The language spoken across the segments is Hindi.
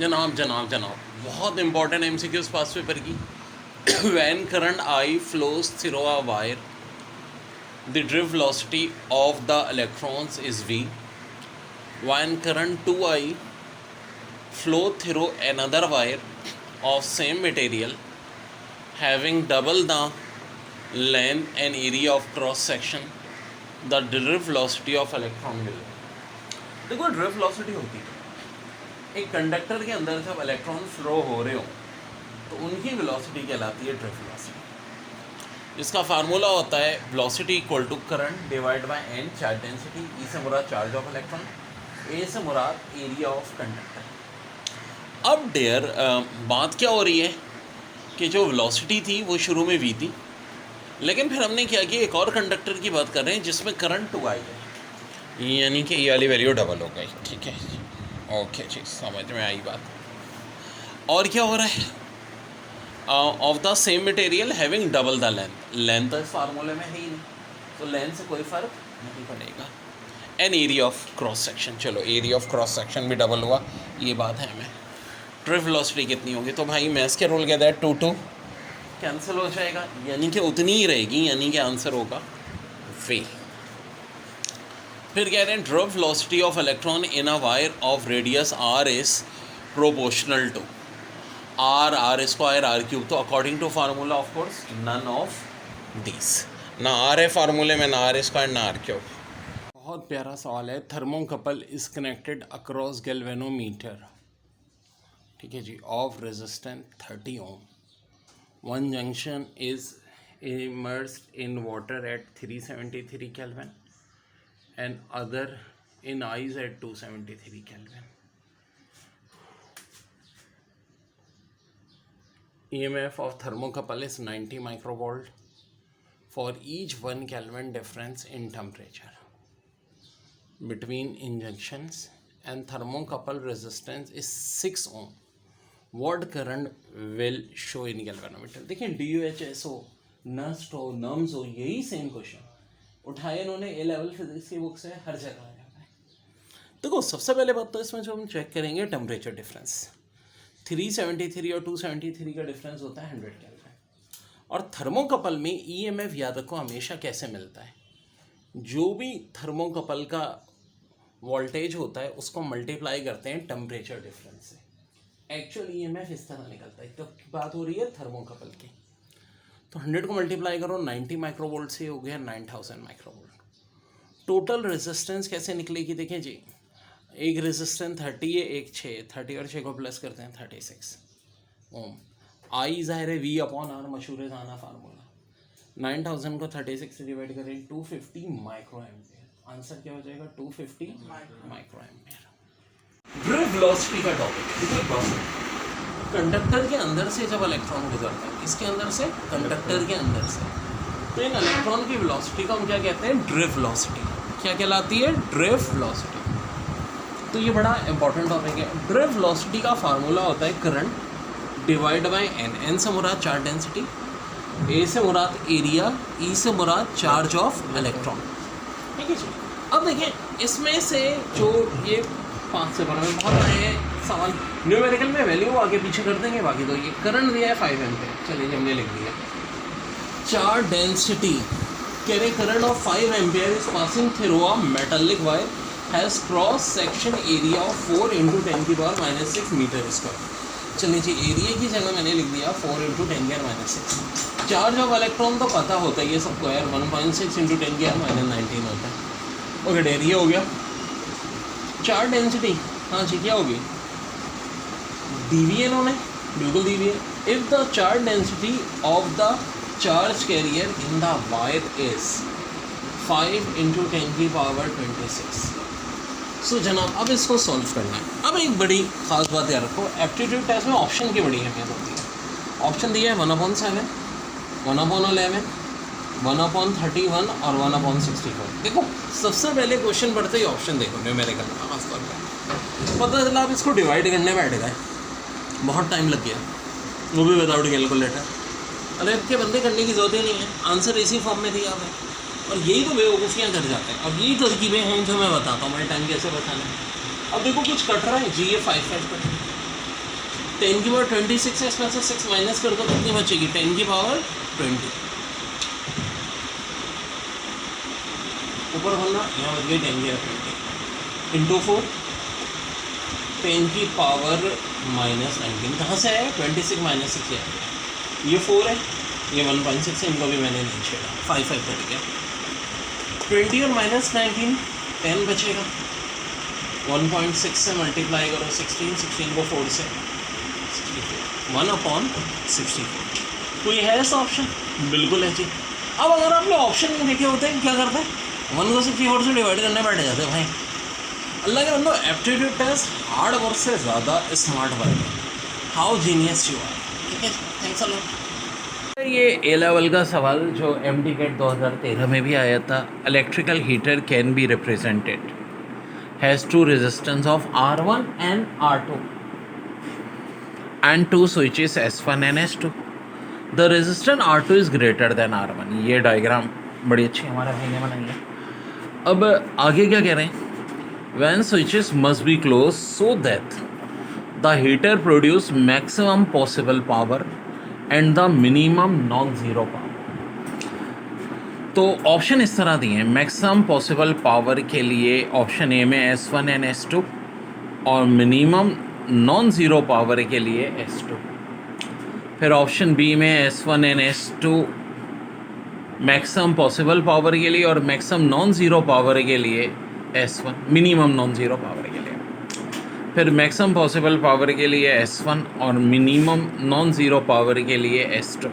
जनाब बहुत इंपॉर्टेंट MCQs पास पेपर की। When current I flows through a wire, the drift velocity of the electrons is v. When current 2I flow through another wire of same material having double the length and area of cross section, the drift velocity of electron will। देखो ड्रिफ्ट वेलोसिटी होती है एक कंडक्टर के अंदर जब इलेक्ट्रॉन फ्लो हो रहे हो तो उनकी वेलोसिटी कहलाती है ड्रिफ्ट वेलोसिटी, जिसका फार्मूला होता है velocity equal to current divide by n charge density. E से मुराद चार्ज ऑफ इलेक्ट्रॉन, ए से मुराद एरिया ऑफ कंडक्टर। अब डेयर बात क्या हो रही है कि जो वेलोसिटी थी वो शुरू में वी थी, लेकिन फिर हमने क्या किया, एक और कंडक्टर की बात कर रहे हैं जिसमें करंट 2 आई है, यानी कि ये वाली वैल्यू डबल हो गई। ठीक है, ओके जी, समझ में आई बात। और क्या हो रहा है, of the same material having double the length तो इस फार्मूले में है ही नहीं, तो लेंथ से कोई फ़र्क नहीं पड़ेगा। An area of cross section, चलो एरिया ऑफ क्रॉस सेक्शन भी डबल हुआ, ये बात है हमें। ड्रिफ्ट वेलोसिटी कितनी होगी, तो भाई मैथ्स के रूल कहता है 2 कैंसिल हो जाएगा, यानी कि उतनी ही रहेगी, यानी कि आंसर होगा वे। फिर कह रहे हैं drift velocity of electron in a wire of radius r is proportional to r square r cube. तो according to formula of course none of this, ना r है फार्मूले में, ना r स्क्वायर ना r क्यूब। बहुत प्यारा सवाल है, thermocouple is connected across galvanometer, ठीक है जी, of resistance 30 ohm. One junction is immersed in water at 373 kelvin and other in ice at 273 Kelvin. EMF of thermocouple is 90 microvolt for each 1 Kelvin difference in temperature between injunctions, and thermocouple resistance is 6 ohm. What current will show in galvanometer? देखिए DUHSO, NUST हो, NUMS हो, यही सेम क्वेश्चन उठाए इन्होंने ए लेवल फिजिक्स की बुक से, हर जगह आ जाता है। देखो सबसे पहले बात तो इसमें जो हम चेक करेंगे टेम्परेचर डिफरेंस, 373 और 273 का डिफरेंस होता है 100 केल्विन। और थर्मोकपल में ईएमएफ याद रखो हमेशा कैसे मिलता है, जो भी थर्मोकपल का वोल्टेज होता है उसको मल्टीप्लाई करते हैं टेम्परेचर डिफरेंस से। एक्चुअल ईएमएफ इस तरह निकलता है। तो बात हो रही है थर्मोकपल की, तो 100 को मल्टीप्लाई करो 90 माइक्रोवोल्ट से, हो गया 9000 माइक्रोवोल्ट। टोटल रेजिस्टेंस कैसे निकलेगी, देखिए जी, एक रेजिस्टेंस 30 है, एक 6, 30 और 6 को प्लस करते हैं 36 ओम। आई ज़ाहिर है V अपॉन आर, मशहूर जाना फार्मूला। 9000 को 36 से डिवाइड करें 250 माइक्रो एम्पियर, आंसर क्या हो जाएगा 250 माइक्रो एम्पियर। ड्रिफ्ट वेलोसिटी का टॉपिक, कंडक्टर के अंदर से जब इलेक्ट्रॉन गुजरता है, इसके अंदर से, कंडक्टर के अंदर से, तो इन इलेक्ट्रॉन की वेलोसिटी को हम क्या कहते हैं, ड्रिफ्ट वेलोसिटी। क्या कहलाती है, ड्रिफ्ट वेलोसिटी। तो ये बड़ा इंपॉर्टेंट टॉपिक है। ड्रिफ्ट वेलोसिटी का फार्मूला होता है current divide by n. N से मुराद चार्ज डेंसिटी, ए से मुराद एरिया, ई से मुराद चार्ज ऑफ इलेक्ट्रॉन, ठीक है जी। अब देखिए इसमें से जो ये 5 से 12 में बहुत आए सवाल, न्यूमेरिकल में वैल्यू आगे पीछे कर देंगे, बाकी तो ये करंट दिया है 5 एम्पियर, चलिए हमने लिख दिया। चार्ज डेंसिटी कह रहे current of 5 ampere is passing through a metallic wire has cross section area of 4 × 10⁻⁻6 metre square. चलिए जी, एरिया की जगह मैंने लिख दिया 4 × 10⁻⁻6। चार्ज ऑफ इलेक्ट्रॉन तो पता होता है ये सबको यार, 1.6 × 10⁻⁻19 होता है। ओके, एरिया हो गया। चार्ज डेंसिटी, हाँ जी, क्या होगी, दी हुई है इन्होंने, बिल्कुल दी हुई है। If the charge density of the charge carrier in the wire is 5 × 10⁻26। So जनाब अब इसको सॉल्व करना है। अब एक बड़ी ख़ास बात याद रखो, एप्टीट्यूड टेस्ट में ऑप्शन की बड़ी अहमियत होती है। ऑप्शन दिया है 1/7, 1/11, 1/31 और 1/64। देखो सबसे पहले क्वेश्चन पढ़ते ही ऑप्शन देखो, न्यूमेरिकल का खास तौर पर पता चला आप इसको डिवाइड करने बैठ गए, बहुत टाइम लग गया, वो भी विदाउट कैलकुलेटर। अरे अब के बंदे करने की ज़रूरत ही नहीं है, आंसर इसी फॉर्म में दिया हुआ है। और यही तो बेवकूफ़ियाँ कर जाते हैं। अब यही तरकीबें हैं जो मैं बताता हूँ, मैं टाइम कैसे बचाना है। अब देखो कुछ कट रहा है जी, ये 5 कट 10 की पावर 26 है, इसमें से 6 माइनस कर दो, कितनी बचेगी? 10 की पावर 20। ऊपर खोलना, यहाँ बच गई 10 की पावर 20 इंटू 4, 10 की पावर -19। कहाँ से आया? 26 माइनस 6 आया। ये 4 है, ये 1.6 है, इनको भी मैंने नहीं छेड़ा, 5 कट गया। 20 और -19, 10 बचेगा। 1.6 से मल्टीप्लाई करो 16 को 4 से 64, 1/64। कोई है ऐसा ऑप्शन? बिल्कुल है जी। अब अगर आपने ऑप्शन नहीं देखे होते क्या करते हैं? 1 को 64 से डिवाइड करने बैठ जाते हैं भाई। अल्लाह के बंदो, एप्टीट्यूड टेस्ट हार्ड वर्क से ज़्यादा स्मार्ट वर्क है। How genius you are. ठीक है, थैंक्स अ लॉट। ये ए लेवल का सवाल जो MTCAT 2013 में भी आया था। Electrical heater can be represented has two resistance of R1 and R2 and two switches S1 and S2. The resistance R2 is greater than R1. ये डायग्राम बड़ी अच्छी हमारे भाई ने बनाई है। अब आगे क्या कह रहे हैं? When switches must be closed so that the heater produce maximum possible power and the minimum non-zero power. तो ऑप्शन इस तरह दिए हैं। मैक्सिमम पॉसिबल पावर के लिए ऑप्शन ए में S1 एंड S2 और मिनिमम नॉन ज़ीरो पावर के लिए S2। फिर ऑप्शन बी में S1 and S2 maximum possible power के लिए और मैक्सिमम नॉन ज़ीरो पावर के लिए S1, minimum non zero power के लिए। फिर मैक्सिमम पॉसिबल पावर के लिए S1 और मिनिमम नॉन ज़ीरो पावर के लिए S2।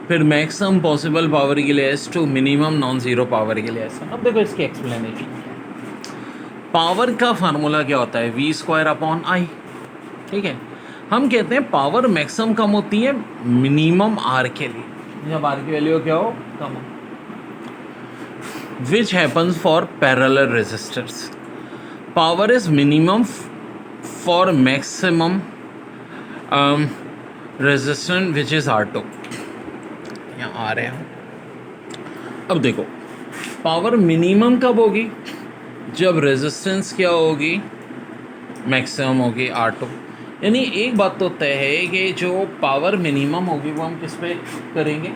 फिर मैक्सिमम पॉसिबल पावर के लिए S2, minimum non zero power के लिए S1। अब देखो इसकी एक्सप्लेनेशन क्या है। पावर का फार्मूला क्या होता है? V²/I। ठीक है, हम कहते हैं पावर मैक्सिमम कम होती है मिनिमम R के लिए, जब R की वैल्यू क्या हो? कम हो। Which happens for parallel resistors. Power is minimum for maximum resistance which is R2। यहाँ आ रहे हैं। अब देखो, पावर मिनिमम कब होगी? जब रेजिस्टेंस क्या होगी? मैक्सिमम होगी R2। यानी एक बात तो तय है कि जो पावर मिनिमम होगी वो हम किस पे करेंगे?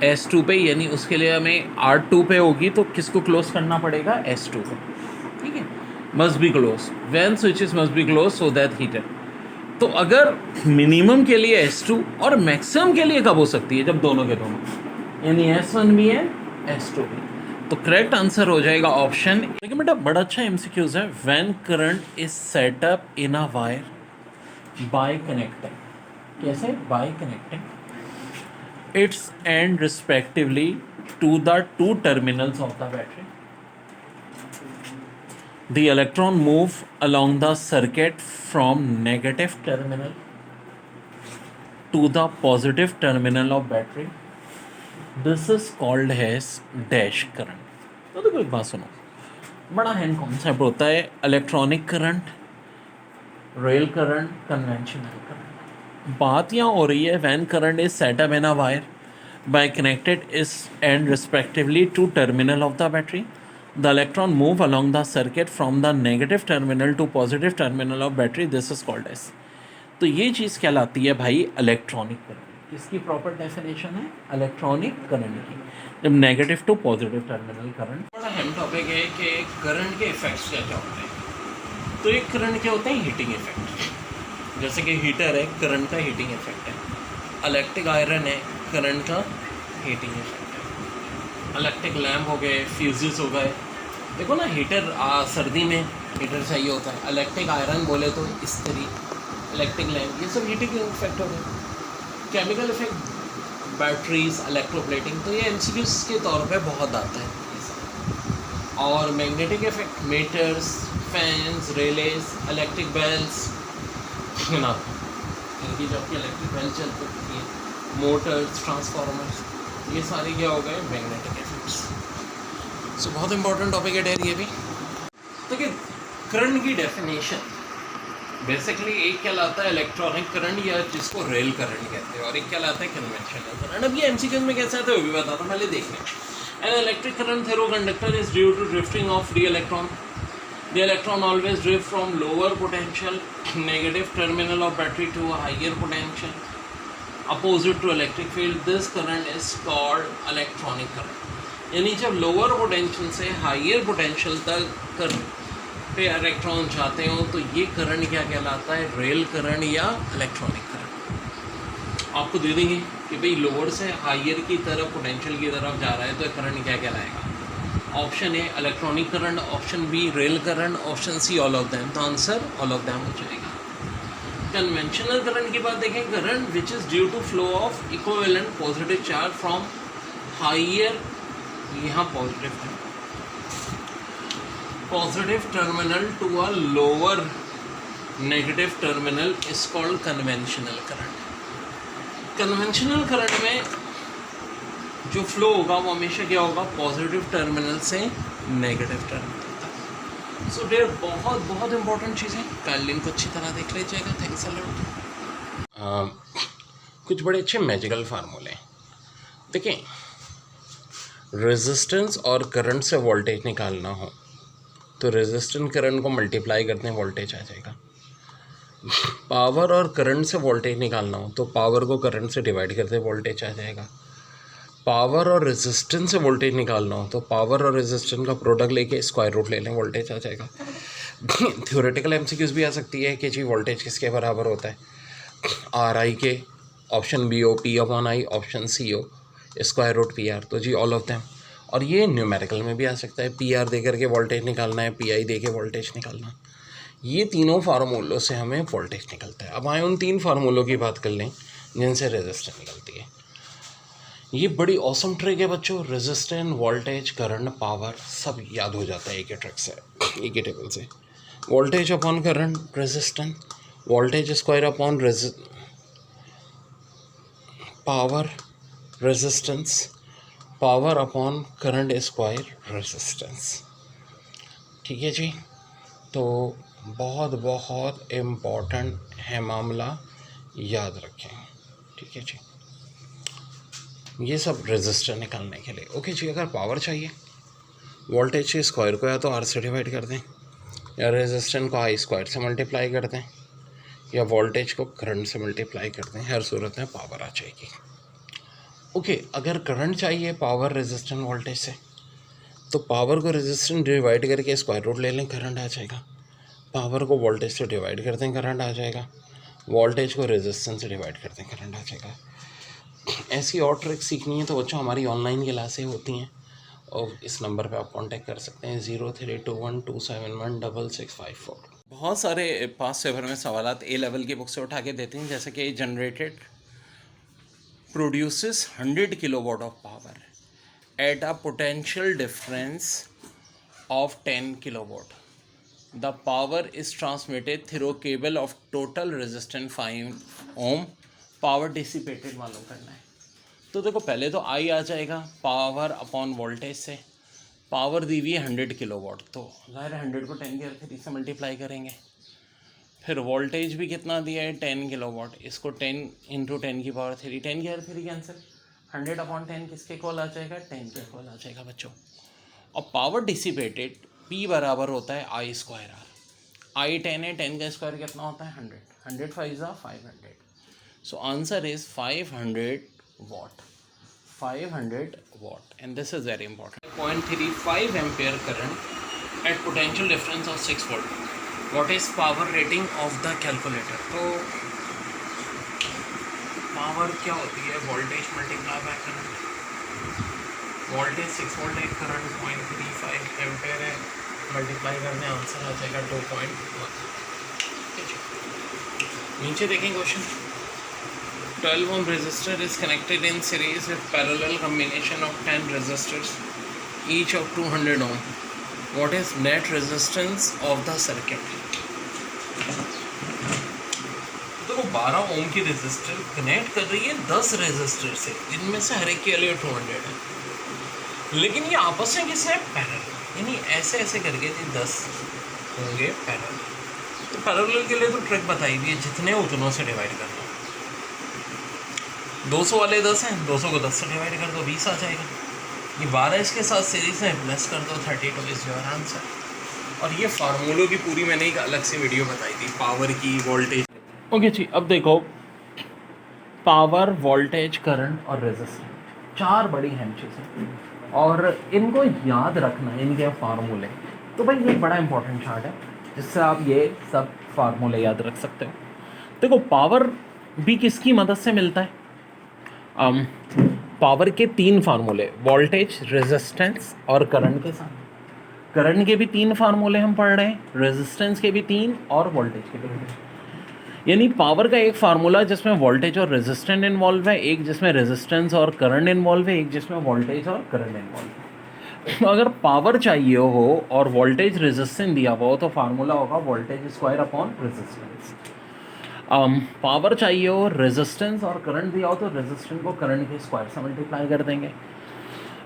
S2 पे। यानी उसके लिए हमें R2 पे होगी तो किसको क्लोज करना पड़ेगा? S2 को। ठीक है, must be close when switches must be close so that heater. तो अगर मिनिमम के लिए S2 और मैक्सिमम के लिए कब हो सकती है? जब दोनों के दोनों, यानी S1 भी है S2 भी। तो करेक्ट आंसर हो जाएगा ऑप्शन। लेकिन बेटा बड़ा अच्छा MCQs है। When current is set up in a wire by connecting. कैसे? By connecting its end respectively to the two terminals of the battery. The electron move along the circuit from negative terminal to the positive terminal of battery. This is called as dash current. तो देखो एक बात सुनो, बड़ा हैंड कॉन्सेप्ट होता है। Electronic current, rail current, conventional current. बात यहाँ हो रही है when current is set up in a wire by connected is and respectively to terminal of the battery. The electron move along the circuit from the negative terminal to positive terminal of battery. This is called as. तो ये चीज़ कहलाती है भाई इलेक्ट्रॉनिक करंट। किसकी प्रॉपर डेफिनेशन है? इलेक्ट्रॉनिक करंट की। जब negative to positive terminal current. बड़ा अहम टॉपिक है कि करंट के इफेक्ट्स क्या क्या होते हैं। तो एक करंट के होते हैं हीटिंग इफेक्ट। जैसे कि हीटर है, करंट का हीटिंग इफेक्ट है। इलेक्ट्रिक आयरन है, करंट का हीटिंग इफेक्ट है। इलेक्ट्रिक लैम्प हो गए, फ्यूजेस हो गए। देखो ना, हीटर सर्दी में हीटर चाहिए होता है। इलेक्ट्रिक आयरन बोले तो इस्त्री, इलेक्ट्रिक लैम्प, ये सब हीटिंग इफेक्ट हो गए। केमिकल इफेक्ट, बैटरीज, इलेक्ट्रोप्लेटिंग, तो ये MCQs के तौर पे बहुत आता है ये सब। और magnetic effect, meters, fans, relays, electric bells ना, इनकी जबकि इलेक्ट्रिक बेल चलती है, मोटर्स, ट्रांसफार्मर्स, ये सारे क्या हो गए? Magnetic effects. सो बहुत इंपॉर्टेंट टॉपिक है डेयर ये भी। देखिए करंट की डेफिनेशन बेसिकली एक कहलाता है इलेक्ट्रॉनिक करंट या जिसको रेल करंट कहते हैं, और एक कहलाता है कन्वेंशनल करंट। अब ये MCQ में कैसे आता है वो भी बताता हूँ, पहले देख लें। An electric current through conductor is due to drifting of free electron. The electron always drift from lower potential negative terminal of battery to a higher potential opposite to electric field. This current is called electronic current. यानी जब लोअर पोटेंशियल से हायर पोटेंशियल तक पे इलेक्ट्रॉन जाते हो तो ये करंट क्या कहलाता है, रेल करंट या इलेक्ट्रॉनिक करंट। आपको दे देंगे कि भाई लोअर से हायर की तरफ पोटेंशियल की तरफ जा रहा है तो करंट क्या कहलाएगा। Option A electronic current, option B rail current, option C all of them. So answer all of them हो जाएगा। कन्वेंशनल करंट की बात देखें, current which is due to flow of equivalent positive charge from higher, यहाँ positive terminal to a lower negative terminal is called conventional current. Conventional current में जो फ्लो होगा वो हमेशा क्या होगा, पॉजिटिव टर्मिनल से नेगेटिव टर्मिनल तक। सो डियर बहुत बहुत इंपॉर्टेंट चीज़ें, कल इनको अच्छी तरह देख लीजिएगा। Thanks a lot. कुछ बड़े अच्छे मैजिकल फार्मूले देखें। रेजिस्टेंस और करंट से वोल्टेज निकालना हो तो रेजिस्टेंस करंट को मल्टीप्लाई करते हैं, वोल्टेज आ जाएगा। पावर और करंट से वोल्टेज निकालना हो तो पावर को करंट से डिवाइड करते हैं, वोल्टेज आ जाएगा। पावर और रेजिस्टेंस से वोल्टेज निकालना हो तो पावर और रेजिस्टेंस का प्रोडक्ट लेके स्क्वायर रूट ले लें, वोल्टेज आ जाएगा। थ्योरेटिकल एमसीक्यूज भी आ सकती है कि जी वोल्टेज किसके बराबर होता है, आर आई के, option B O P upon I, option C O square root P R. तो जी ऑल ऑफ दैम। और ये न्यूमेरिकल में भी आ सकता है, पी आर दे करके वोल्टेज निकालना है, पी आई दे के वोल्टेज निकालना। ये तीनों फार्मूलों से हमें वोल्टेज निकलता है। अब आए उन तीन फार्मूलों की बात कर लें जिनसे रेजिस्टेंस निकलती है। ये बड़ी ऑसम ट्रिक है बच्चों। रेजिस्टेंस, वोल्टेज, करंट, पावर सब याद हो जाता है एक ही ट्रिक से, एक ही टेबल से। Voltage upon current resistance, voltage square upon power resistance, power upon current square resistance. ठीक है जी। तो बहुत बहुत इम्पोर्टेंट है मामला, याद रखें। ठीक है जी, ये सब रेजिस्टर निकालने के लिए। ओके जी, अगर पावर चाहिए वोल्टेज के स्क्वायर को या तो आर से डिवाइड कर दें, या रेजिस्टेंस को आई स्क्वायर से मल्टीप्लाई कर दें, या वोल्टेज को करंट से मल्टीप्लाई कर दें, हर सूरत में पावर आ जाएगी। ओके, अगर करंट चाहिए पावर रेजिस्टेंस वोल्टेज से तो पावर को रेजिस्टेंस डिवाइड करके स्क्वायर रूट ले लें, करंट आ जाएगा। पावर को वोल्टेज से डिवाइड कर दें, करंट आ जाएगा। वोल्टेज को रेजिस्टेंस से डिवाइड कर दें, करंट आ जाएगा। ऐसी और ट्रिक सीखनी है तो बच्चों हमारी ऑनलाइन क्लासें होती हैं और इस नंबर पे आप कांटेक्ट कर सकते हैं 0321271665 बहुत सारे पास पेपर में सवालात ए लेवल की बुक से उठा के देते हैं, जैसे कि generated produces 100 kilowatt of power at a potential difference of 10 kilowatt. The power is transmitted through cable of total resistance 5 ohm. Power dissipated मालूम करना है। तो देखो पहले तो आई आ जाएगा पावर अपॉन वोल्टेज से। पावर दी हुई है 100 किलोवाट, तो ज़ाहिर है 100 को 10 के 3 से मल्टीप्लाई करेंगे। फिर वोल्टेज भी कितना दिया है 10 किलोवाट, इसको 10 इंटू 10 की पावर 3, 10 की 3 कैंसिल, 100 अपॉन 10 किसके इक्वल आ जाएगा, 10 के इक्वल आ जाएगा बच्चों। और पावर डिसिपेटेड P बराबर होता है आई स्क्वायर आर। आई 10 है, 10 का स्क्वायर कितना होता है 100, 100 5 ज़ा 500। So answer is 500 watt, 500 watt, and this is very important. 0.35 ampere current at potential difference of 6 volt. What is power rating of the calculator? तो पावर क्या होती है, voltage multiply by current. Voltage 6 volt है, करंट 0.35 एम्पेयर है, मल्टीप्लाई करने आंसर आ जाएगा 2.1। नीचे देखें question. 12 ohm resistor is connected in series with parallel combination of 10 resistors each of 200 ohm. What is net resistance of the circuit? तो 12 ओम की रेजिस्टर कनेक्ट कर रही है 10 रेजिस्टर से, जिनमें से हर एक के लिए 200 है, लेकिन ये आपस में किससे पैरेलल, यानी ऐसे ऐसे करके 10 होंगे पैरेलल। तो पैरेलल के लिए तो ट्रिक बताई हुई है, जितने उतनों से डिवाइड करना। 200 वाले 10 हैं, 200 को 10 से डिवाइड कर दो 20 आ जाएगा। ये 12 इसके साथ सीरीज में प्लस कर दो 32 इज योर आंसर। और ये फार्मूलों की पूरी मैंने एक अलग से वीडियो बताई थी, पावर की, वोल्टेज। ओके जी, अब देखो पावर, वोल्टेज, करंट और रेजिस्टेंस 4 बड़ी अहम चीज़ें, और इनको याद रखना, इनके फार्मूले। तो भाई ये बड़ा इंपॉर्टेंट चार्ट है जिससे आप ये सब फार्मूले याद रख सकते हो। देखो पावर भी किसकी मदद से मिलता है? पावर के 3 फार्मूले, वोल्टेज, रेजिस्टेंस और करंट के साथ। करंट के भी 3 फार्मूले हम पढ़ रहे हैं, रेजिस्टेंस के भी 3 और वोल्टेज के भी 3। यानी पावर का एक फार्मूला जिसमें वोल्टेज और रेजिस्टेंस इन्वॉल्व है, एक जिसमें रेजिस्टेंस और करंट इन्वॉल्व है, एक जिसमें वोल्टेज और करंट इन्वॉल्व है। तो अगर पावर चाहिए हो और वोल्टेज रेजिस्टेंस दिया हुआ हो तो फार्मूला होगा voltage square upon resistance. Power चाहिए हो, रेजिस्टेंस और करंट दिया हो तो रेजिस्टेंस को करंट के स्क्वायर से मल्टीप्लाई कर देंगे।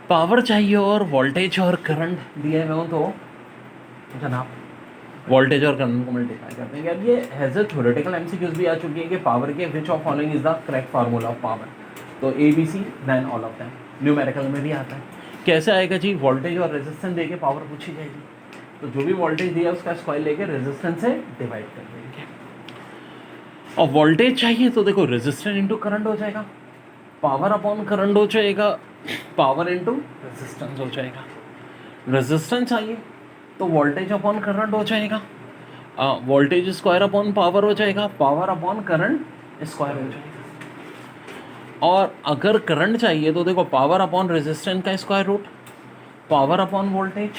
पावर चाहिए और वोल्टेज और करंट दिए हुए हो तो जनाब वोल्टेज और करंट को मल्टीप्लाई कर देंगे। अब ये हैज़ ए थ्योरेटिकल एमसीक्यूज भी आ चुकी है कि पावर के which of following is the correct formula of power, तो ABC then all of them. Numerical में भी आता है। कैसे आएगा जी? वोल्टेज और रेजिस्टेंस देके पावर पूछी जाएगी, तो जो भी वोल्टेज दिया उसका स्क्वायर लेके रेजिस्टेंस से डिवाइड कर देंगे। और वोल्टेज चाहिए तो देखो रेजिस्टेंस इंटू करंट हो जाएगा, पावर अपॉन करंट हो जाएगा, पावर इंटू रेजिस्टेंस हो जाएगा। रेजिस्टेंस चाहिए तो वोल्टेज अपॉन करंट हो जाएगा, वोल्टेज स्क्वायर अपॉन पावर हो जाएगा, पावर अपॉन करंट स्क्वायर हो जाएगा। और अगर करंट चाहिए तो देखो पावर अपॉन रेजिस्टेंस का square root, power upon voltage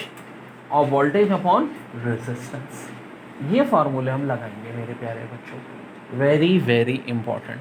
और वोल्टेज अपॉन रेजिस्टेंस। ये फार्मूले हम लगाएंगे मेरे प्यारे बच्चों, वेरी वेरी इंपॉर्टेंट।